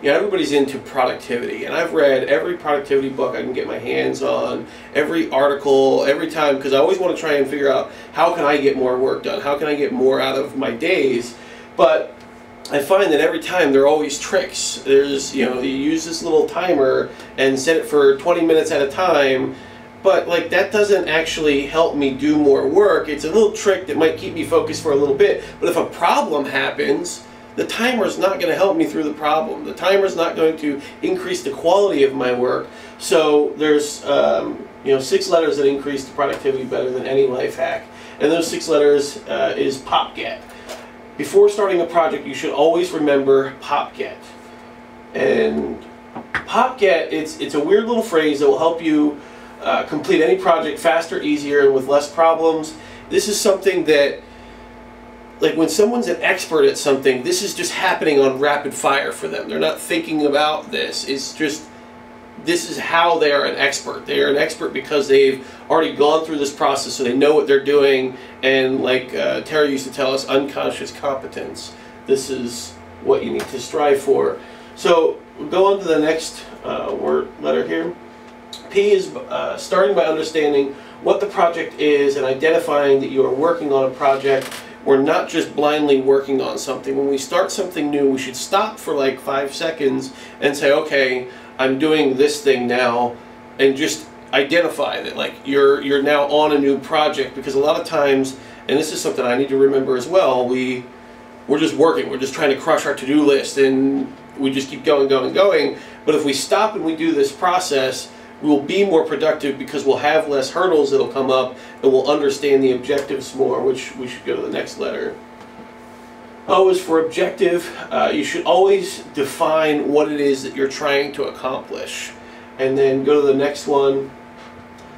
you know, everybody's into productivity, and I've read every productivity book I can get my hands on, every article, every time, because I always want to try and figure out how can I get more work done, how can I get more out of my days. But I find that every time there are always tricks. There's, you know, you use this little timer and set it for 20 minutes at a time, but like that doesn't actually help me do more work. It's a little trick that might keep me focused for a little bit, but if a problem happens, the timer is not going to help me through the problem. The timer is not going to increase the quality of my work. So there's you know, 6 letters that increase the productivity better than any life hack, and those 6 letters is POPGET. Before starting a project, you should always remember POPGET. And POPGET, it's a weird little phrase that will help you complete any project faster, easier, and with less problems. This is something that, like when someone's an expert at something, this is just happening on rapid fire for them. They're not thinking about this. It's just, this is how they are an expert. They are an expert because they've already gone through this process, so they know what they're doing. And like Terry used to tell us, unconscious competence. This is what you need to strive for. So we'll go on to the next word letter here. P is starting by understanding what the project is and identifying that you are working on a project. We're not just blindly working on something. When we start something new, we should stop for like 5 seconds and say, okay, I'm doing this thing now, and just identify that like you're now on a new project. Because a lot of times, and this is something I need to remember as well, we're just working, we're just trying to crush our to-do list, and we just keep going. But if we stop and we do this process, we'll be more productive because we'll have less hurdles that'll come up, and we'll understand the objectives more, which we should go to the next letter. O is for objective. You should always define what it is that you're trying to accomplish. And then go to the next one.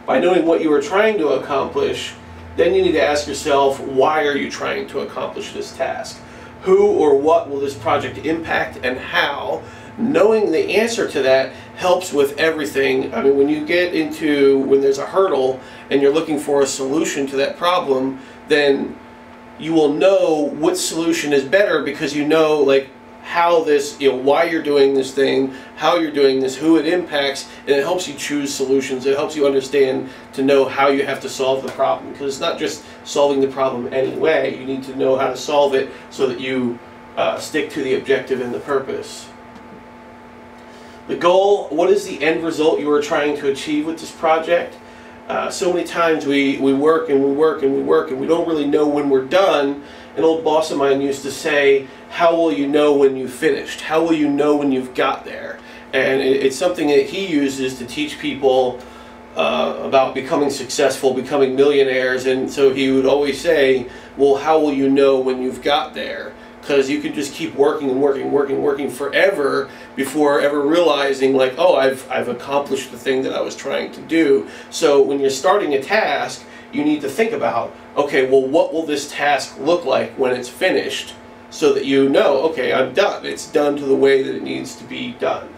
By knowing what you are trying to accomplish, then you need to ask yourself, why are you trying to accomplish this task? Who or what will this project impact, and how? Knowing the answer to that helps with everything. I mean, when you get into, when there's a hurdle and you're looking for a solution to that problem, then you will know what solution is better, because you know like how this, you know, why you're doing this thing, how you're doing this, who it impacts, and it helps you choose solutions. It helps you understand to know how you have to solve the problem, because it's not just solving the problem anyway. You need to know how to solve it so that you stick to the objective and the purpose. The goal, what is the end result you are trying to achieve with this project? So many times we work and we work and we work and we don't really know when we're done. An old boss of mine used to say, how will you know when you've finished? How will you know when you've got there? And it's something that he uses to teach people about becoming successful, becoming millionaires. And so he would always say, well, how will you know when you've got there? Because you can just keep working and working forever before ever realizing like, oh, I've accomplished the thing that I was trying to do. So when you're starting a task, you need to think about, okay, well, what will this task look like when it's finished, so that you know, okay, I'm done. It's done to the way that it needs to be done.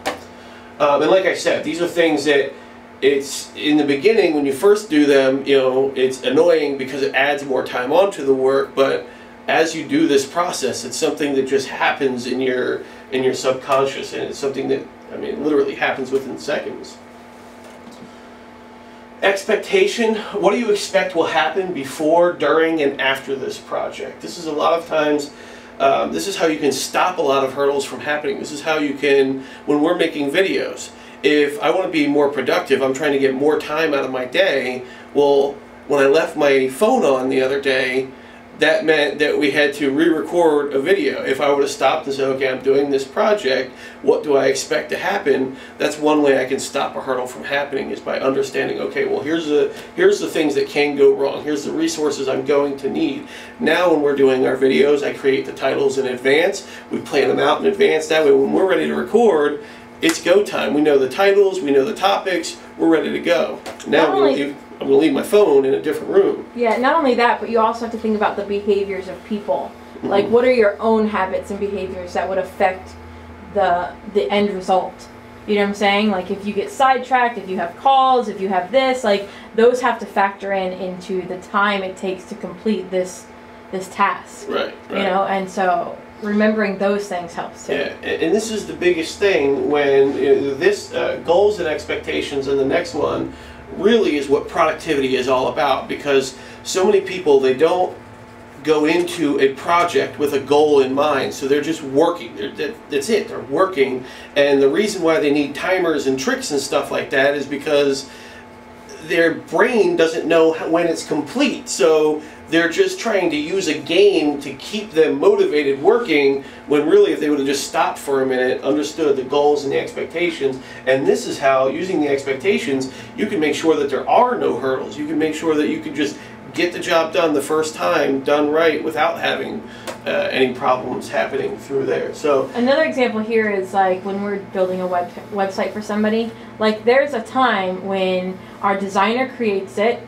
And like I said, these are things that it's in the beginning when you first do them, you know, it's annoying because it adds more time onto the work, but as you do this process, it's something that just happens in your subconscious, and it's something that, I mean, literally happens within seconds. Expectation. What do you expect will happen before, during, and after this project? This is a lot of times, this is how you can stop a lot of hurdles from happening. This is how you can, when we're making videos, if I want to be more productive, I'm trying to get more time out of my day, well, when I left my phone on the other day, that meant that we had to re-record a video. If I would have stopped and said, okay, I'm doing this project, what do I expect to happen? That's one way I can stop a hurdle from happening, is by understanding, okay, well, here's the things that can go wrong. Here's the resources I'm going to need. Now when we're doing our videos, I create the titles in advance. We plan them out in advance. That way when we're ready to record, it's go time. We know the titles, we know the topics, we're ready to go. Now I'm going to leave my phone in a different room. Yeah, not only that, but you also have to think about the behaviors of people. Mm-hmm. Like, what are your own habits and behaviors that would affect the end result? You know what I'm saying? Like, if you get sidetracked, if you have calls, if you have this, like, those have to factor into the time it takes to complete this task. Right. You know, and so remembering those things helps too. Yeah, and this is the biggest thing when this goals and expectations, and the next one really is what productivity is all about, because so many people, they don't go into a project with a goal in mind, so they're just working. That's it, they're working. And the reason why they need timers and tricks and stuff like that is because their brain doesn't know when it's complete, so they're just trying to use a game to keep them motivated working, when really if they would have just stopped for a minute, understood the goals and the expectations. And this is how, using the expectations, you can make sure that there are no hurdles. You can make sure that you can just get the job done the first time, done right, without having any problems happening through there. So another example here is like when we're building a website for somebody, like there's a time when our designer creates it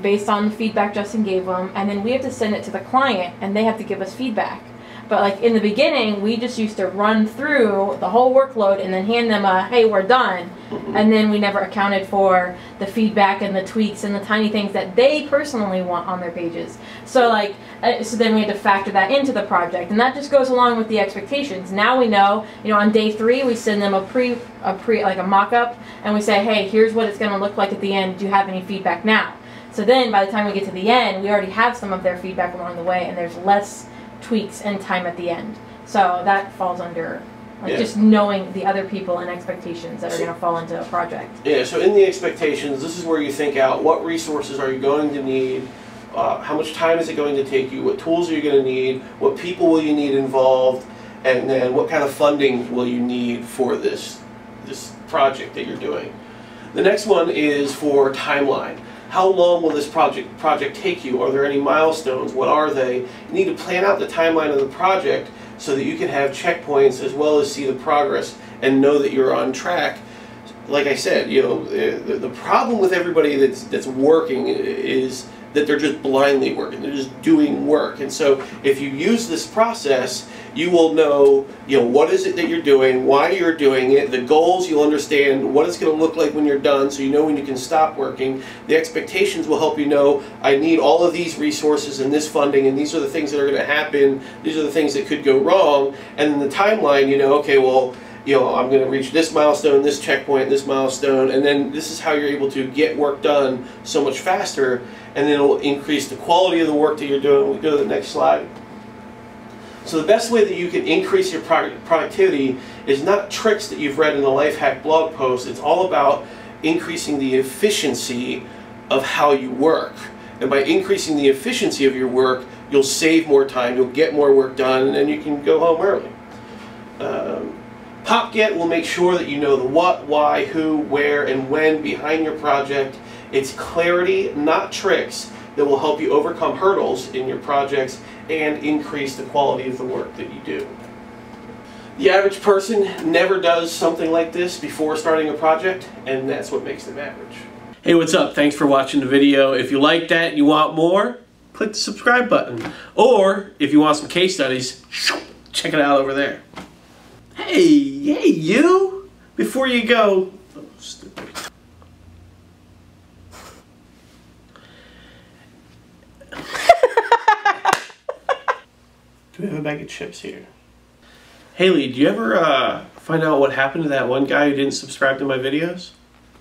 based on the feedback Justin gave them, and then we have to send it to the client and they have to give us feedback. But like in the beginning, we just used to run through the whole workload and then hand them a, hey, we're done. And then we never accounted for the feedback and the tweaks and the tiny things that they personally want on their pages. So like, so then we had to factor that into the project, and that just goes along with the expectations. Now we know, on day 3 we send them like a mock-up, and we say, hey, here's what it's going to look like at the end. Do you have any feedback now? So then by the time we get to the end, we already have some of their feedback along the way, and there's less tweaks and time at the end. So that falls under just knowing the other people and expectations that are going to fall into a project. Yeah, so in the expectations, this is where you think out what resources are you going to need, how much time is it going to take you, what tools are you going to need, what people will you need involved, and then what kind of funding will you need for this project that you're doing. The next one is for timeline. How long will this project take you? Are there any milestones? What are they? You need to plan out the timeline of the project so that you can have checkpoints as well as see the progress and know that you're on track. Like I said, the problem with everybody that's working is that they're just blindly working. They're just doing work. And so if you use this process, you will know, what is it that you're doing, why you're doing it, the goals, you'll understand what it's going to look like when you're done, so you know when you can stop working. The expectations will help you know, I need all of these resources and this funding, and these are the things that are going to happen, these are the things that could go wrong. And then the timeline, okay, well, I'm going to reach this milestone, this checkpoint, this milestone, and then this is how you're able to get work done so much faster, and then it will increase the quality of the work that you're doing. We go to the next slide. So the best way that you can increase your productivity is not tricks that you've read in the Life Hack blog post. It's all about increasing the efficiency of how you work. And by increasing the efficiency of your work, you'll save more time, you'll get more work done, and then you can go home early. PopGet will make sure that you know the what, why, who, where, and when behind your project. It's clarity, not tricks, that will help you overcome hurdles in your projects and increase the quality of the work that you do. The average person never does something like this before starting a project, and that's what makes them average. Hey, what's up? Thanks for watching the video. If you like that and you want more, click the subscribe button. Or if you want some case studies, check it out over there. Hey you! Before you go, oh, stupid. Do we have a bag of chips here? Haley, do you ever find out what happened to that one guy who didn't subscribe to my videos?